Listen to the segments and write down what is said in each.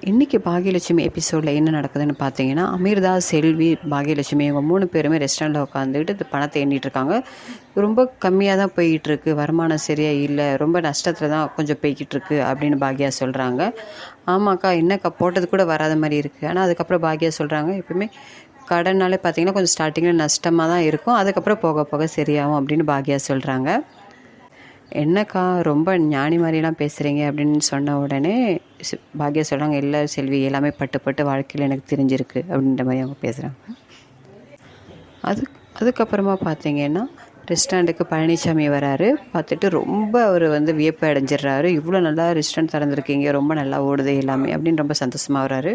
இன்றைக்கி பாகியலட்சுமி எபிசோடில் என்ன நடக்குதுன்னு பார்த்தீங்கன்னா, அமீர்தா, செல்வி, பாகியலட்சுமி இவங்க 3 பேருமே ரெஸ்டாரண்ட்டில் உட்காந்துக்கிட்டு இந்த பணத்தை எண்ணிட்டுருக்காங்க. ரொம்ப கம்மியாக தான் போய்கிட்டுருக்கு, வருமானம் சரியாக இல்லை, ரொம்ப நஷ்டத்தில் தான் கொஞ்சம் போய்கிட்டுருக்கு அப்படின்னு பாக்யா சொல்கிறாங்க. ஆமாக்கா, என்னக்கா போட்டது கூட வராத மாதிரி இருக்குது. ஆனால் அதுக்கப்புறம் பாக்யா சொல்கிறாங்க, எப்பவுமே கடன்னாலே பார்த்தீங்கன்னா கொஞ்சம் ஸ்டார்டிங்கில் நஷ்டமாக தான் இருக்கும், அதுக்கப்புறம் போக போக சரியாகும் அப்படின்னு பாக்யா சொல்கிறாங்க. என்னக்கா ரொம்ப ஞானி மாதிரிலாம் பேசுகிறீங்க அப்படின்னு சொன்ன உடனே பாக்யா சொல்கிறாங்க, இல்லை செல்வி, எல்லாமே பட்டு பட்டு வாழ்க்கையில் எனக்கு தெரிஞ்சிருக்கு அப்படின்ற மாதிரி அவங்க பேசுகிறாங்க. அதுக்கப்புறமா பார்த்தீங்கன்னா ரெஸ்டாரண்ட்டுக்கு பழனிசாமி வராரு. பார்த்துட்டு ரொம்ப அவர் வியப்பு அடைஞ்சிடுறாரு. இவ்வளோ நல்லா ரெஸ்டாரண்ட் திறந்துருக்கீங்க, ரொம்ப நல்லா ஓடுது எல்லாமே அப்படின்னு ரொம்ப சந்தோஷமாக வராரு.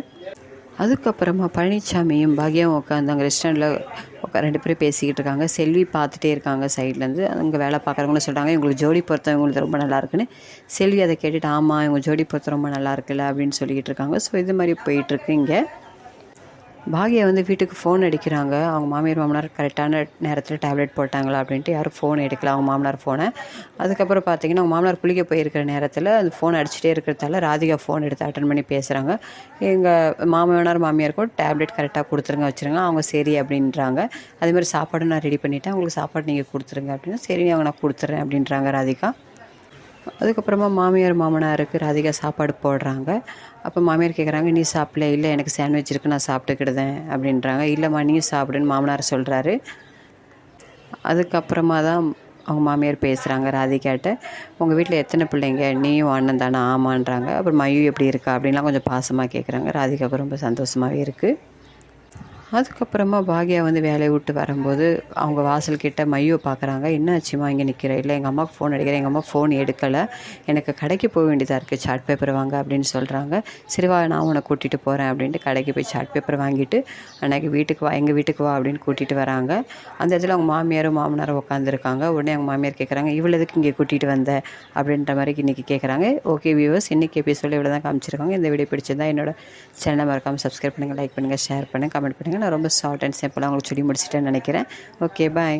அதுக்கப்புறமா பழனிசாமியும் பாக்யாவும் உட்காந்து அங்கே ரெஸ்டாரண்ட்டில் 2 பேரும் பேசிக்கிட்டு இருக்காங்க. செல்வி பார்த்துட்டே இருக்காங்க சைட்லேருந்து. அங்கே வேலை பார்க்குறவங்களும் சொல்கிறாங்க, இவங்களுக்கு ஜோடி பொருத்தம் இவங்களுக்கு ரொம்ப நல்லா இருக்குன்னு. செல்வி அதை கேட்டுட்டு, ஆமாம் இவங்க ஜோடி பொருத்தம் ரொம்ப நல்லா இருக்குல்ல அப்படின்னு சொல்லிக்கிட்டு இருக்காங்க. ஸோ இது மாதிரி போயிட்டுருக்கு. இங்கே பாக்யா வீட்டுக்கு ஃபோன் அடிக்கிறாங்க. அவங்க மாமியார் மாமனார் கரெக்டான நேரத்தில் டேப்லெட் போட்டாங்களா அப்படின்ட்டு யாரும் ஃபோன் எடுக்கல, அவங்க மாமனார் ஃபோனை. அதுக்கப்புறம் பார்த்தீங்கன்னா அவங்க மாமனார் குளிக்க போயிருக்கிற நேரத்தில் அந்த ஃபோன் அடிச்சுட்டே இருக்கிறதால ராதிகா ஃபோன் எடுத்து அட்டன் பண்ணி பேசுகிறாங்க. எங்கள் மாமியாருக்கும் டேப்லெட் கரெக்டாக கொடுத்துருங்க, வச்சுருங்க. அவங்க சரி அப்படின்றாங்க. அதேமாதிரி சாப்பாடும் நான் ரெடி பண்ணிவிட்டேன், உங்களுக்கு சாப்பாடு நீங்கள் கொடுத்துருங்க அப்படின்னா, சரி அவங்க நான் கொடுத்துட்றேன் அப்படின்றாங்க ராதிகா. அதுக்கப்புறமா மாமியார் மாமனாருக்கு ராதிகா சாப்பாடு போடுறாங்க. அப்போ மாமியார் கேட்குறாங்க, நீ சாப்பிடல? இல்லை எனக்கு சாண்ட்விச் இருக்குது, நான் சாப்பிட்டுக்கிடுதேன் அப்படின்றாங்க. இல்லைம்மா நீயும் சாப்பிடுன்னு மாமனார் சொல்கிறாரு. அதுக்கப்புறமா தான் அவங்க மாமியார் பேசுகிறாங்க ராதிகாட்ட, உங்கள் வீட்டில் எத்தனை பிள்ளைங்க? நீயும் அண்ணன் தானே? ஆமான்றாங்க. அப்புறம் மயூ எப்படி இருக்கா அப்படின்லாம் கொஞ்சம் பாசமாக கேட்குறாங்க. ராதிகாவுக்கு ரொம்ப சந்தோஷமாகவே இருக்குது. அதுக்கப்புறமா பாக்யா வேலையை விட்டு வரும்போது அவங்க வாசல்கிட்ட மையை பார்க்குறாங்க. என்ன ஆச்சுமா இங்கே நிற்கிற? இல்லை எங்கள் அம்மாவுக்கு ஃபோன் அடிக்கிறேன், எங்கள் அம்மா ஃபோன் எடுக்கலை, எனக்கு கடைக்கு போக வேண்டியதாக இருக்குது, சார்ட் பேப்பர் வாங்க அப்படின்னு சொல்கிறாங்க. சரிவா, நான் உன்னை கூட்டிகிட்டு போகிறேன் அப்படின்ட்டு கடைக்கு போய் சார்ட் பேப்பர் வாங்கிட்டு அன்றைக்கி வீட்டுக்கு வா, எங்கள் வீட்டுக்கு வா அப்படின்னு கூட்டிகிட்டு வராங்க. அந்த இடத்துல அவங்க மாமியாரும் மாமனாரும் உட்காந்துருக்காங்க. உடனே அவங்க மாமியார் கேட்குறாங்க, இவ்வளோ எதுக்கு இங்கே கூட்டிகிட்டு வந்த அப்படின்ற மாதிரி இன்றைக்கி கேட்குறாங்க. ஓகே வியூவர்ஸ், இன்றைக்கி எபிசோடில் இவ்வளோ தான் காமிச்சிருக்காங்க. இந்த வீடியோ பிடிச்சிருந்தா என்னோட சேனலை மறக்காமல் சப்ஸ்கிரைப் பண்ணுங்கள், லைக் பண்ணுங்கள், ஷேர் பண்ணுங்கள், கமெண்ட் பண்ணுங்கள். நான் ரொம்ப ஷார்ட் அண்ட் சிம்பிளாக உங்களுக்கு சொல்லி முடிச்சிட்டேன்னு நினைக்கிறேன். ஓகே, பாய்.